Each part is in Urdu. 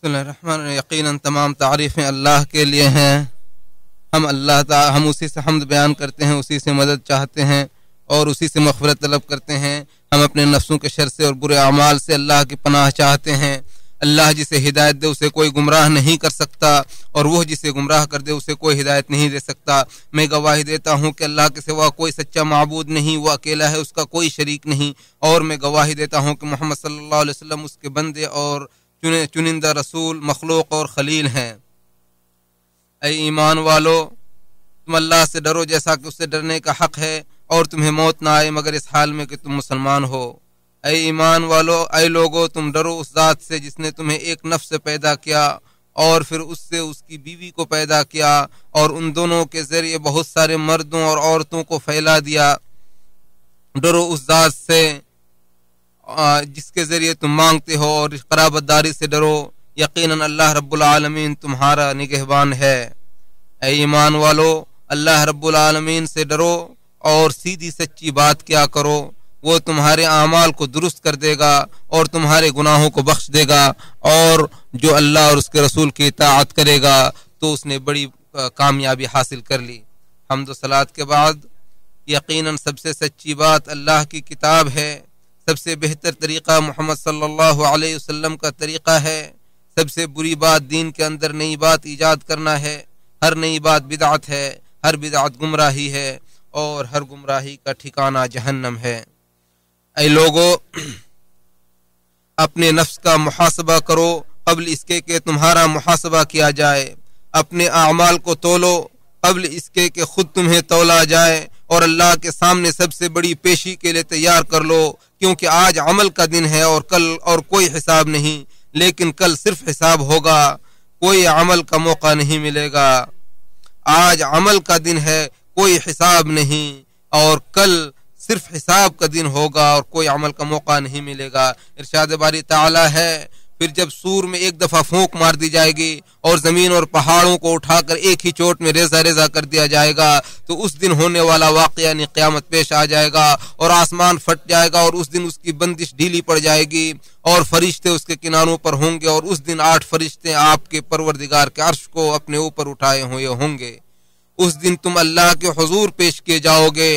بسم اللہ الرحمن الرحیم۔ یقیناً تمام تعریفیں اللہ کے لیے ہیں۔ ہم اسی سے حمد بیان کرتے ہیں، اسی سے مدد چاہتے ہیں اور اسی سے مغفرت طلب کرتے ہیں۔ ہم اپنے نفسوں کے شر سے اور برے اعمال سے اللہ کی پناہ چاہتے ہیں۔ اللہ جسے ہدایت دے اسے کوئی گمراہ نہیں کر سکتا، اور وہ جسے گمراہ کر دے اسے کوئی ہدایت نہیں دے سکتا۔ میں گواہی دیتا ہوں کہ اللہ کے سوا کوئی سچا معبود نہیں، وہ اکیلا ہے، اس کا کوئی شریک نہیں، اور میں گواہی دیتا ہوں کہ محمد صلی اللہ علیہ وسلم اس کے بندے اور چنندہ رسول، مخلوق اور خلیل ہیں۔ اے ایمان والو، تم اللہ سے ڈرو جیسا کہ اس سے ڈرنے کا حق ہے، اور تمہیں موت نہ آئے مگر اس حال میں کہ تم مسلمان ہو۔ اے ایمان والو، اے لوگو، تم ڈرو اس ذات سے جس نے تمہیں ایک نفس سے پیدا کیا اور پھر اس سے اس کی بیوی کو پیدا کیا، اور ان دونوں کے ذریعے بہت سارے مردوں اور عورتوں کو پھیلا دیا۔ ڈرو اس ذات سے جس کے ذریعے تم مانگتے ہو، اور قرابت داری سے ڈرو، یقیناً اللہ رب العالمین تمہارا نگہبان ہے۔ اے ایمان والو، اللہ رب العالمین سے ڈرو اور سیدھی سچی بات کیا کرو، وہ تمہارے اعمال کو درست کر دے گا اور تمہارے گناہوں کو بخش دے گا، اور جو اللہ اور اس کے رسول کی اطاعت کرے گا تو اس نے بڑی کامیابی حاصل کر لی۔ حمد و صلات کے بعد یقیناً سب سے سچی بات اللہ کی کتاب ہے، سب سے بہتر طریقہ محمد صلی اللہ علیہ وسلم کا طریقہ ہے، سب سے بری بات دین کے اندر نئی بات ایجاد کرنا ہے، ہر نئی بات بدعت ہے، ہر بدعت گمراہی ہے، اور ہر گمراہی کا ٹھکانہ جہنم ہے۔ اے لوگو، اپنے نفس کا محاسبہ کرو قبل اس کے کہ تمہارا محاسبہ کیا جائے، اپنے اعمال کو تولو قبل اس کے کہ خود تمہیں تولا جائے، اور اللہ کے سامنے سب سے بڑی پیشی کے لیے تیار کر لو، کیونکہ آج عمل کا دن ہے اور کل اور کوئی حساب نہیں، لیکن کل صرف حساب ہوگا، کوئی عمل کا موقع نہیں ملے گا۔ آج عمل کا دن ہے، کوئی حساب نہیں، اور کل صرف حساب کا دن ہوگا اور کوئی عمل کا موقع نہیں ملے گا۔ ارشاد باری تعالی ہے، پھر جب سور میں ایک دفعہ پھونک مار دی جائے گی اور زمین اور پہاڑوں کو اٹھا کر ایک ہی چوٹ میں ریزہ ریزہ کر دیا جائے گا، تو اس دن ہونے والا واقعہ یعنی قیامت پیش آ جائے گا، اور آسمان پھٹ جائے گا، اور اس دن اس کی بندش ڈھیلی پڑ جائے گی، اور فرشتے اس کے کناروں پر ہوں گے، اور اس دن 8 فرشتے آپ کے پروردگار کے عرش کو اپنے اوپر اٹھائے ہوئے ہوں گے۔ اس دن تم اللہ کے حضور پیش کیے جاؤ گے،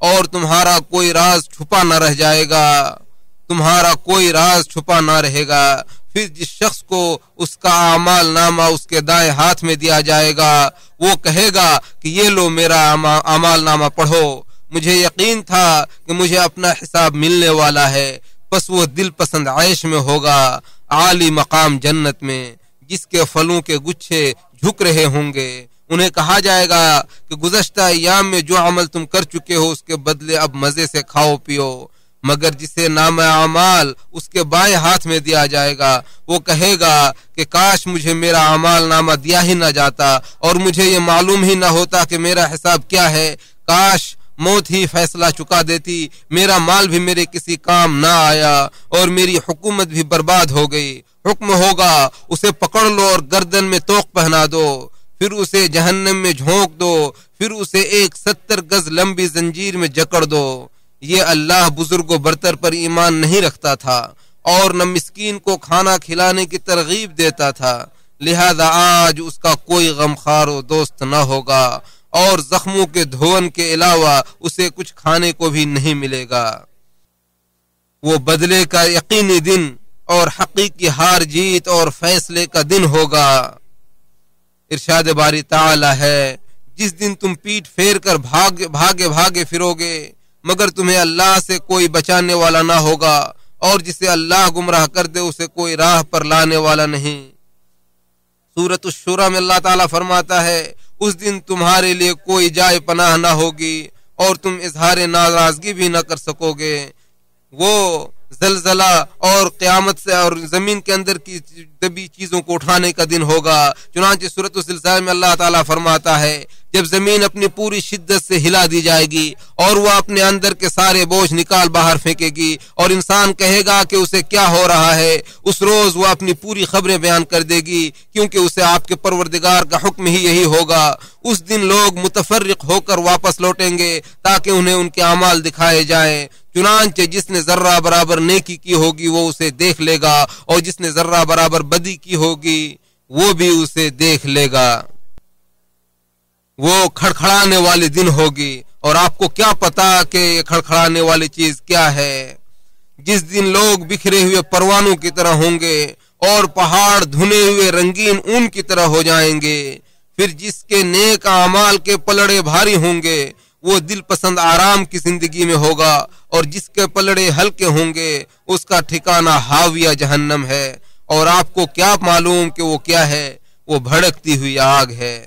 اور تمہارا کوئی راز چھپا نہ رہ جائے گا، تمہارا کوئی راز چھپا نہ رہے گا۔ پھر جس شخص کو اس کا اعمال نامہ اس کے دائیں ہاتھ میں دیا جائے گا، وہ کہے گا کہ یہ لو میرا اعمال نامہ پڑھو، مجھے یقین تھا کہ مجھے اپنا حساب ملنے والا ہے۔ پس وہ دل پسند عیش میں ہوگا، عالی مقام جنت میں، جس کے پھلوں کے گچھے جھک رہے ہوں گے۔ انہیں کہا جائے گا کہ گزشتہ ایام میں جو عمل تم کر چکے ہو اس کے بدلے اب مزے سے کھاؤ پیو، مگر جسے نام اعمال اس کے بائیں ہاتھ میں دیا جائے گا، وہ کہے گا کہ کاش مجھے میرا اعمال نامہ دیا ہی نہ جاتا، اور مجھے یہ معلوم ہی نہ ہوتا کہ میرا حساب کیا ہے، کاش موت ہی فیصلہ چکا دیتی، میرا مال بھی میرے کسی کام نہ آیا، اور میری حکومت بھی برباد ہو گئی۔ حکم ہوگا اسے پکڑ لو اور گردن میں توق پہنا دو، پھر اسے جہنم میں جھونک دو، پھر اسے ایک 70 گز لمبی زنجیر میں جکڑ دو۔ یہ اللہ بزرگ و برتر پر ایمان نہیں رکھتا تھا، اور نہ مسکین کو کھانا کھلانے کی ترغیب دیتا تھا، لہذا آج اس کا کوئی غمخوار و دوست نہ ہوگا، اور زخموں کے دھون کے علاوہ اسے کچھ کھانے کو بھی نہیں ملے گا۔ وہ بدلے کا یقینی دن اور حقیقی ہار جیت اور فیصلے کا دن ہوگا۔ ارشاد باری تعالی ہے، جس دن تم پیٹ پھیر کر بھاگے پھرو گے، مگر تمہیں اللہ سے کوئی بچانے والا نہ ہوگا، اور جسے اللہ گمراہ کر دے اسے کوئی راہ پر لانے والا نہیں۔ سورۃ الشورى میں اللہ تعالیٰ فرماتا ہے، اس دن تمہارے لیے کوئی جائے پناہ نہ ہوگی، اور تم اظہار ناراضگی بھی نہ کر سکو گے۔ وہ زلزلہ اور قیامت سے اور زمین کے اندر کی دبی چیزوں کو اٹھانے کا دن ہوگا۔ چنانچہ سورۃ الزلزال میں اللہ تعالیٰ فرماتا ہے جب زمین اپنی پوری شدت سے ہلا دی جائے گی اور وہ اپنے اندر کے سارے بوجھ نکال باہر پھینکے گی اور انسان کہے گا کہ اسے کیا ہو رہا ہے، اس روز وہ اپنی پوری خبریں بیان کر دے گی، کیونکہ اسے آپ کے پروردگار کا حکم ہی یہی ہوگا۔ اس دن لوگ متفرق ہو کر واپس لوٹیں گے تاکہ انہیں ان کے اعمال دکھائے جائیں، چنانچہ جس نے ذرہ برابر نیکی کی ہوگی وہ اسے دیکھ لے گا اور جس نے ذرہ برابر بدی کی ہوگی وہ بھی اسے دیکھ لے گا۔ وہ کھڑکھڑانے والے دن ہوگی، اور آپ کو کیا پتا کہ یہ کھڑکھڑانے والی چیز کیا ہے؟ جس دن لوگ بکھرے ہوئے پروانوں کی طرح ہوں گے اور پہاڑ دھنے ہوئے رنگین اون کی طرح ہو جائیں گے، پھر جس کے نیک اعمال کے پلڑے بھاری ہوں گے وہ دل پسند آرام کی زندگی میں ہوگا، اور جس کے پلڑے ہلکے ہوں گے اس کا ٹھکانہ ہاویہ جہنم ہے۔ اور آپ کو کیا معلوم کہ وہ کیا ہے؟ وہ بھڑکتی ہوئی آگ ہے۔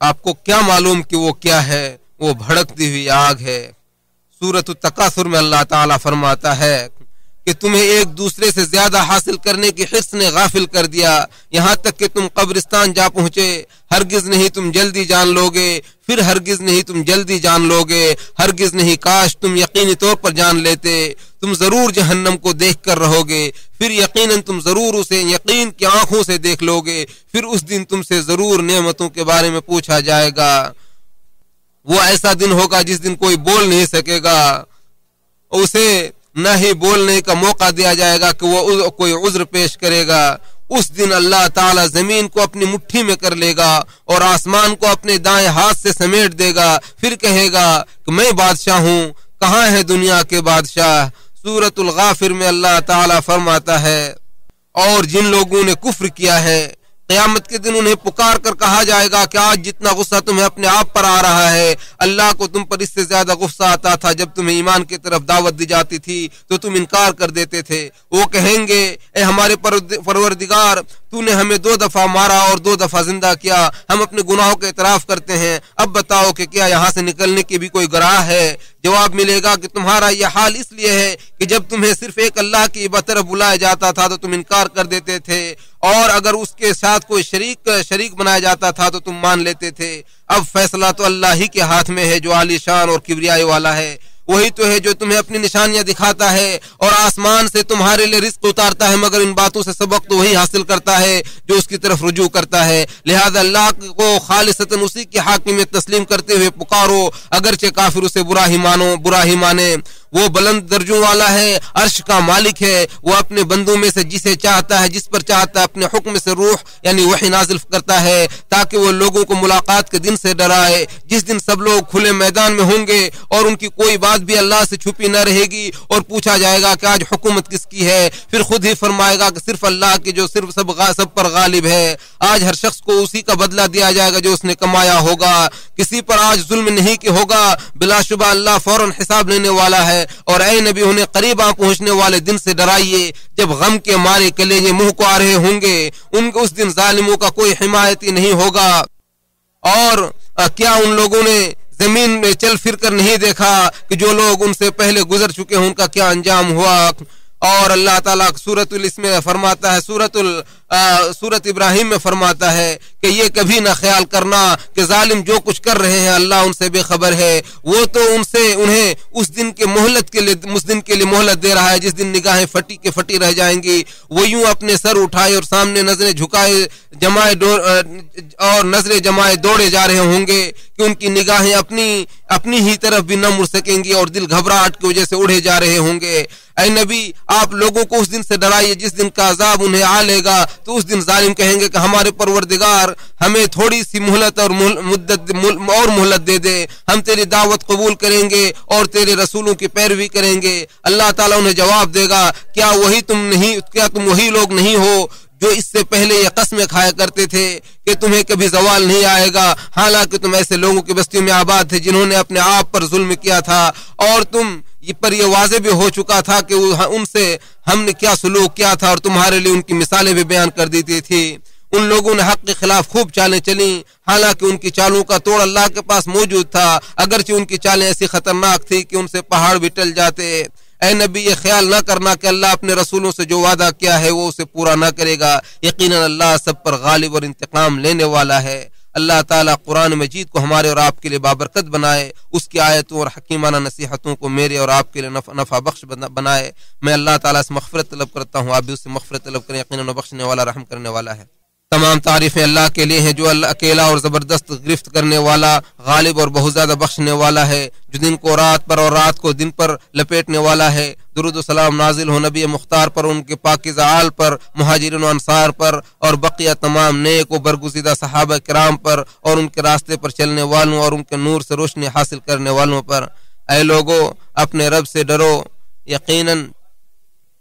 آپ کو کیا معلوم کہ وہ کیا ہے؟ وہ بھڑکتی ہوئی آگ ہے۔ سورۃ التکاثر میں اللہ تعالیٰ فرماتا ہے کہ تمہیں ایک دوسرے سے زیادہ حاصل کرنے کی حرص نے غافل کر دیا، یہاں تک کہ تم قبرستان جا پہنچے۔ ہرگز نہیں تم جلدی جان لوگے، پھر ہرگز نہیں تم جلدی جان لوگے، ہرگز نہیں، کاش تم یقینی طور پر جان لیتے۔ تم ضرور جہنم کو دیکھ کر رہو گے، پھر یقیناً تم ضرور اسے یقین کی آنکھوں سے دیکھ لو گے، پھر اس دن تم سے ضرور نعمتوں کے بارے میں پوچھا جائے گا۔ وہ ایسا دن ہوگا جس دن کوئی بول نہیں سکے گا، اسے نہ ہی بولنے کا موقع دیا جائے گا کہ وہ کوئی عذر پیش کرے گا۔ اس دن اللہ تعالیٰ زمین کو اپنی مٹھی میں کر لے گا اور آسمان کو اپنے دائیں ہاتھ سے سمیٹ دے گا، پھر کہے گا کہ میں بادشاہ ہوں، کہاں ہے دنیا کے بادشاہ؟ سورۃ الغافر میں اللہ تعالیٰ فرماتا ہے، اور جن لوگوں نے کفر کیا ہے قیامت کے دن انہیں پکار کر کہا جائے گا کہ آج جتنا غصہ تمہیں اپنے آپ پر آ رہا ہے، اللہ کو تم پر اس سے زیادہ غصہ آتا تھا جب تمہیں ایمان کی طرف دعوت دی جاتی تھی تو تم انکار کر دیتے تھے۔ وہ کہیں گے، اے ہمارے پروردگار، تو نے ہمیں 2 دفعہ مارا اور 2 دفعہ زندہ کیا، ہم اپنے گناہوں کا اعتراف کرتے ہیں، اب بتاؤ کہ کیا یہاں سے نکلنے کی بھی کوئی گراہ ہے؟ جواب ملے گا کہ تمہارا یہ حال اس لیے ہے کہ جب تمہیں صرف ایک اللہ کی طرف بلایا جاتا تھا تو تم انکار کر دیتے تھے، اور اگر اس کے ساتھ کوئی شریک بنایا جاتا تھا تو تم مان لیتے تھے۔ اب فیصلہ تو اللہ ہی کے ہاتھ میں ہے جو عالی شان اور کبریائی والا ہے۔ وہی تو ہے جو تمہیں اپنی نشانیاں دکھاتا ہے اور آسمان سے تمہارے لیے رزق اتارتا ہے، مگر ان باتوں سے سبق تو وہی حاصل کرتا ہے جو اس کی طرف رجوع کرتا ہے۔ لہذا اللہ کو خالصتاً اسی کی حاکمیت تسلیم کرتے ہوئے پکارو، اگرچہ کافر اسے برا ہی مانے۔ وہ بلند درجوں والا ہے، عرش کا مالک ہے، وہ اپنے بندوں میں سے جسے چاہتا ہے، جس پر چاہتا ہے، اپنے حکم سے روح یعنی وحی نازل کرتا ہے تاکہ وہ لوگوں کو ملاقات کے دن سے ڈرائے، جس دن سب لوگ کھلے میدان میں ہوں گے اور ان کی کوئی بات بھی اللہ سے چھپی نہ رہے گی، اور پوچھا جائے گا کہ آج حکومت کس کی ہے؟ پھر خود ہی فرمائے گا کہ صرف اللہ کی جو صرف سب پر غالب ہے۔ آج ہر شخص کو اسی کا بدلہ دیا جائے گا جو اس نے کمایا ہوگا، کسی پر آج ظلم نہیں کہ ہوگا، بلا شبہ اللہ فوراً حساب لینے والا ہے۔ اور اے نبی، انہیں قریب آ پہنچنے والے دن سے ڈرائیے جب غم کے مارے کلیجے منہ کو آ رہے ہوں گے، اس دن ظالموں کا کوئی حمایتی نہیں ہوگا۔ اور کیا ان لوگوں نے زمین میں چل پھر کر نہیں دیکھا کہ جو لوگ ان سے پہلے گزر چکے ہیں ان کا کیا انجام ہوا؟ اور اللہ تعالیٰ سورۃ الاسم میں فرماتا ہے، سورۃ ابراہیم میں فرماتا ہے کہ یہ کبھی نہ خیال کرنا کہ ظالم جو کچھ کر رہے ہیں اللہ ان سے بے خبر ہے، وہ تو انہیں اس دن کے لیے مہلت دے رہا ہے جس دن نگاہیں پھٹی رہ جائیں گی۔ وہ یوں اپنے سر اٹھائے اور سامنے نظریں جھکائے نظریں جمائے دوڑے جا رہے ہوں گے کہ ان کی نگاہیں اپنی ہی طرف بھی نہ مڑ سکیں گی اور دل گھبراہٹ کی وجہ سے اڑے جا رہے ہوں گے۔ اے نبی، آپ لوگوں کو اس دن سے ڈرائیے جس دن کا عذاب انہیں آ لے گا، تو اس دن ظالم کہیں گے کہ ہمارے پروردگار ہمیں تھوڑی سی مہلت اور مہلت دے دے، ہم تیری دعوت قبول کریں گے اور تیرے رسولوں کی پیروی کریں گے۔ اللہ تعالیٰ انہیں جواب دے گا، کیا تم وہی لوگ نہیں ہو جو اس سے پہلے یہ قسمیں کھایا کرتے تھے کہ تمہیں کبھی زوال نہیں آئے گا، حالانکہ تم ایسے لوگوں کی بستیوں میں آباد تھے جنہوں نے اپنے آپ پر ظلم کیا تھا، اور تم پر یہ واضح بھی ہو چکا تھا کہ ان سے ہم نے کیا سلوک کیا تھا، اور تمہارے لیے ان کی مثالیں بھی بیان کر دیتی تھی۔ ان لوگوں نے حق کے خلاف خوب چالیں چلیں، حالانکہ ان کی چالوں کا توڑ اللہ کے پاس موجود تھا، اگرچہ ان کی چالیں ایسی خطرناک تھی کہ ان سے پہاڑ بھی ٹل جاتے۔ اے نبی، یہ خیال نہ کرنا کہ اللہ اپنے رسولوں سے جو وعدہ کیا ہے وہ اسے پورا نہ کرے گا، یقیناً اللہ سب پر غالب اور انتقام لینے والا ہے۔ اللہ تعالیٰ قرآن مجید کو ہمارے اور آپ کے لیے بابرکت بنائے، اس کی آیتوں اور حکیمانہ نصیحتوں کو میرے اور آپ کے لیے نفع بخش بنائے۔ میں اللہ تعالیٰ سے مغفرت طلب کرتا ہوں، آپ بھی اس سے مغفرت طلب کریں، یقیناً بخشنے والا رحم کرنے والا ہے۔ تمام تعریفیں اللہ کے لیے ہیں جو اللہ اکیلا اور زبردست گرفت کرنے والا، غالب اور بہت زیادہ بخشنے والا ہے، جو دن کو رات پر اور رات کو دن پر لپیٹنے والا ہے۔ درود و سلام نازل ہو نبی مختار پر، ان کے پاکیزہ آل پر، مہاجرین و انصار پر، اور بقیہ تمام نیک و برگزیدہ صحابہ کرام پر، اور ان کے راستے پر چلنے والوں اور ان کے نور سے روشنی حاصل کرنے والوں پر۔ اے لوگو، اپنے رب سے ڈرو، یقیناً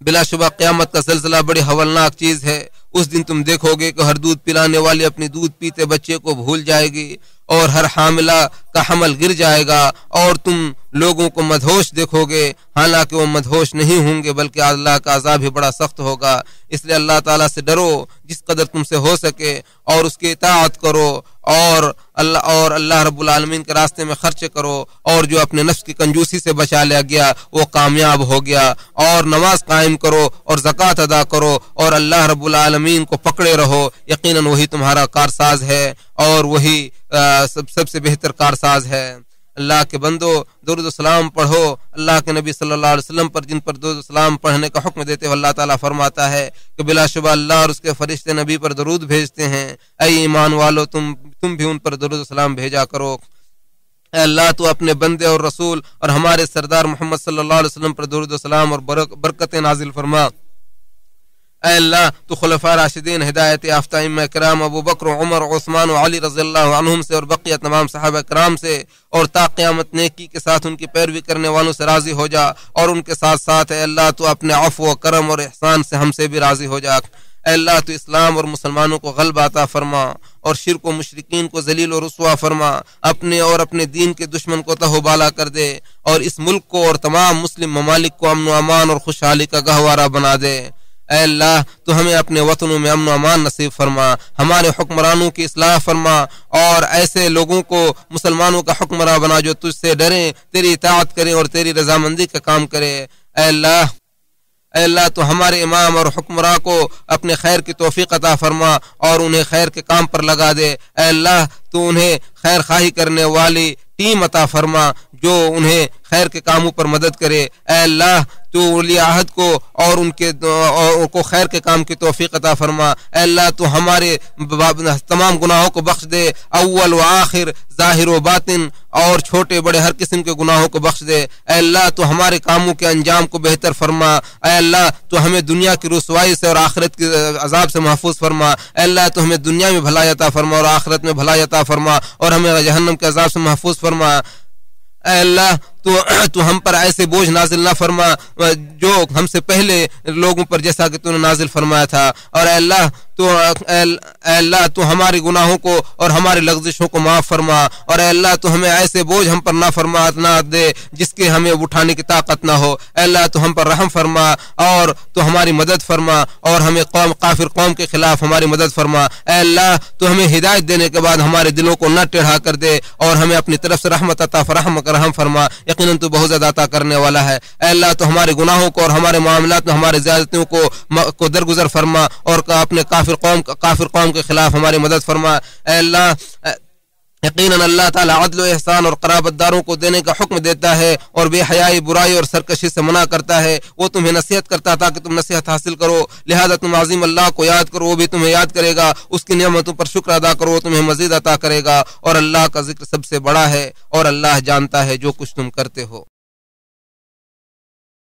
بلا شبہ قیامت کا زلزلہ بڑی ہولناک چیز ہے۔ اس دن تم دیکھو گے کہ ہر دودھ پلانے والی اپنی دودھ پیتے بچے کو بھول جائے گی، اور ہر حاملہ کا حمل گر جائے گا، اور تم لوگوں کو مدہوش دیکھو گے، حالانکہ وہ مدہوش نہیں ہوں گے بلکہ اللہ کا عذاب ہی بڑا سخت ہوگا۔ اس لیے اللہ تعالیٰ سے ڈرو جس قدر تم سے ہو سکے، اور اس کی اطاعت کرو، اور اللہ رب العالمین کے راستے میں خرچ کرو، اور جو اپنے نفس کی کنجوسی سے بچا لیا گیا وہ کامیاب ہو گیا۔ اور نماز قائم کرو اور زکوٰۃ ادا کرو، اور اللہ رب العالمین کو پکڑے رہو، یقیناً وہی تمہارا کارساز ہے، اور وہی سب سے بہتر کارساز ہے۔ اللہ کے بندو، درود و سلام پڑھو اللہ کے نبی صلی اللہ علیہ وسلم پر، جن پر درود و سلام پڑھنے کا حکم دیتے ہوئے اللہ تعالیٰ فرماتا ہے کہ بلا شبہ اللہ اور اس کے فرشتے نبی پر درود بھیجتے ہیں۔ اے ایمان والو، تم بھی ان پر درود و سلام بھیجا کرو۔ اے اللہ، تو اپنے بندے اور رسول اور ہمارے سردار محمد صلی اللہ علیہ وسلم پر درود و سلام اور برکت نازل فرما۔ اے اللہ، تو خلفاء راشدین، ہدایت یافتہ ائمہ کرام ابو بکر و عمر و عثمان و علی رضی اللہ عنہم سے اور بقیہ تمام صحابہ کرام سے، اور تا قیامت نیکی کے ساتھ ان کی پیروی کرنے والوں سے راضی ہو جا، اور ان کے ساتھ ساتھ اے اللہ تو اپنے عفو و کرم اور احسان سے ہم سے بھی راضی ہو جا۔ اے اللہ، تو اسلام اور مسلمانوں کو غلبہ عطا فرما، اور شرک و مشرکین کو ذلیل و رسوا فرما، اپنے اور اپنے دین کے دشمن کو تہو بالا کر دے، اور اس ملک کو اور تمام مسلم ممالک کو امن و امان اور خوشحالی کا گہوارہ بنا دے۔ اے اللہ، تو ہمیں اپنے وطنوں میں امن و امان نصیب فرما، ہمارے حکمرانوں کی اصلاح فرما، اور ایسے لوگوں کو مسلمانوں کا حکمراں بنا جو تجھ سے ڈریں، تیری اطاعت کریں اور تیری رضامندی کا کام کرے۔ اے اللہ تو ہمارے امام اور حکمراں کو اپنے خیر کی توفیق عطا فرما، اور انہیں خیر کے کام پر لگا دے۔ اے اللہ، تو انہیں خیر خواہی کرنے والی ٹیم عطا فرما جو انہیں خیر کے کاموں پر مدد کرے۔ اے اللہ، تو ولی عہد کو اور ان کو خیر کے کام کی توفیق عطا فرما۔ اے اللہ، تو ہمارے تمام گناہوں کو بخش دے، اول و آخر، ظاہر و باطن، اور چھوٹے بڑے ہر قسم کے گناہوں کو بخش دے۔ اے اللہ، تو ہمارے کاموں کے انجام کو بہتر فرما۔ اے اللہ، تو ہمیں دنیا کی رسوائی سے اور آخرت کے عذاب سے محفوظ فرما۔ اے اللہ، تو ہمیں دنیا میں بھلائی عطا فرما اور آخرت میں بھلائی عطا فرما، اور ہمیں جہنم کے عذاب سے محفوظ فرما۔ اے اللہ، تو ہم پر ایسے بوجھ نازل نہ فرما جو ہم سے پہلے لوگوں پر جیسا کہ تو نے نازل فرمایا تھا، اور اے اللہ تو ہمارے گناہوں کو اور ہماری لغزشوں کو معاف فرما، اور اے اللہ تو ہمیں ایسے بوجھ ہم پر نہ دے جس کے ہمیں اٹھانے کی طاقت نہ ہو۔ اے اللہ تو ہم پر رحم فرما، اور تو ہماری مدد فرما، اور ہمیں کافر قوم کے خلاف ہماری مدد فرما۔ اے اللہ، تو ہمیں ہدایت دینے کے بعد ہمارے دلوں کو نہ ٹیڑھا کر دے، اور ہمیں اپنی طرف سے رحمت عطا رحم فرما، یقیناً تو بہت زیادہ عطا کرنے والا ہے۔ اے اللہ، تو ہمارے گناہوں کو اور ہمارے معاملات میں ہمارے زیادتیوں کو درگزر فرما، اور اپنے کافر قوم کے خلاف ہماری مدد فرما۔ اے اللہ، یقیناً اللہ تعالیٰ عدل و احسان اور قرابت داروں کو دینے کا حکم دیتا ہے، اور بے حیائی، برائی اور سرکشی سے منع کرتا ہے۔ وہ تمہیں نصیحت کرتا ہے تاکہ تم نصیحت حاصل کرو، لہذا تم عظیم اللہ کو یاد کرو، وہ بھی تمہیں یاد کرے گا۔ اس کی نعمتوں پر شکر ادا کرو، وہ تمہیں مزید عطا کرے گا، اور اللہ کا ذکر سب سے بڑا ہے، اور اللہ جانتا ہے جو کچھ تم کرتے ہو۔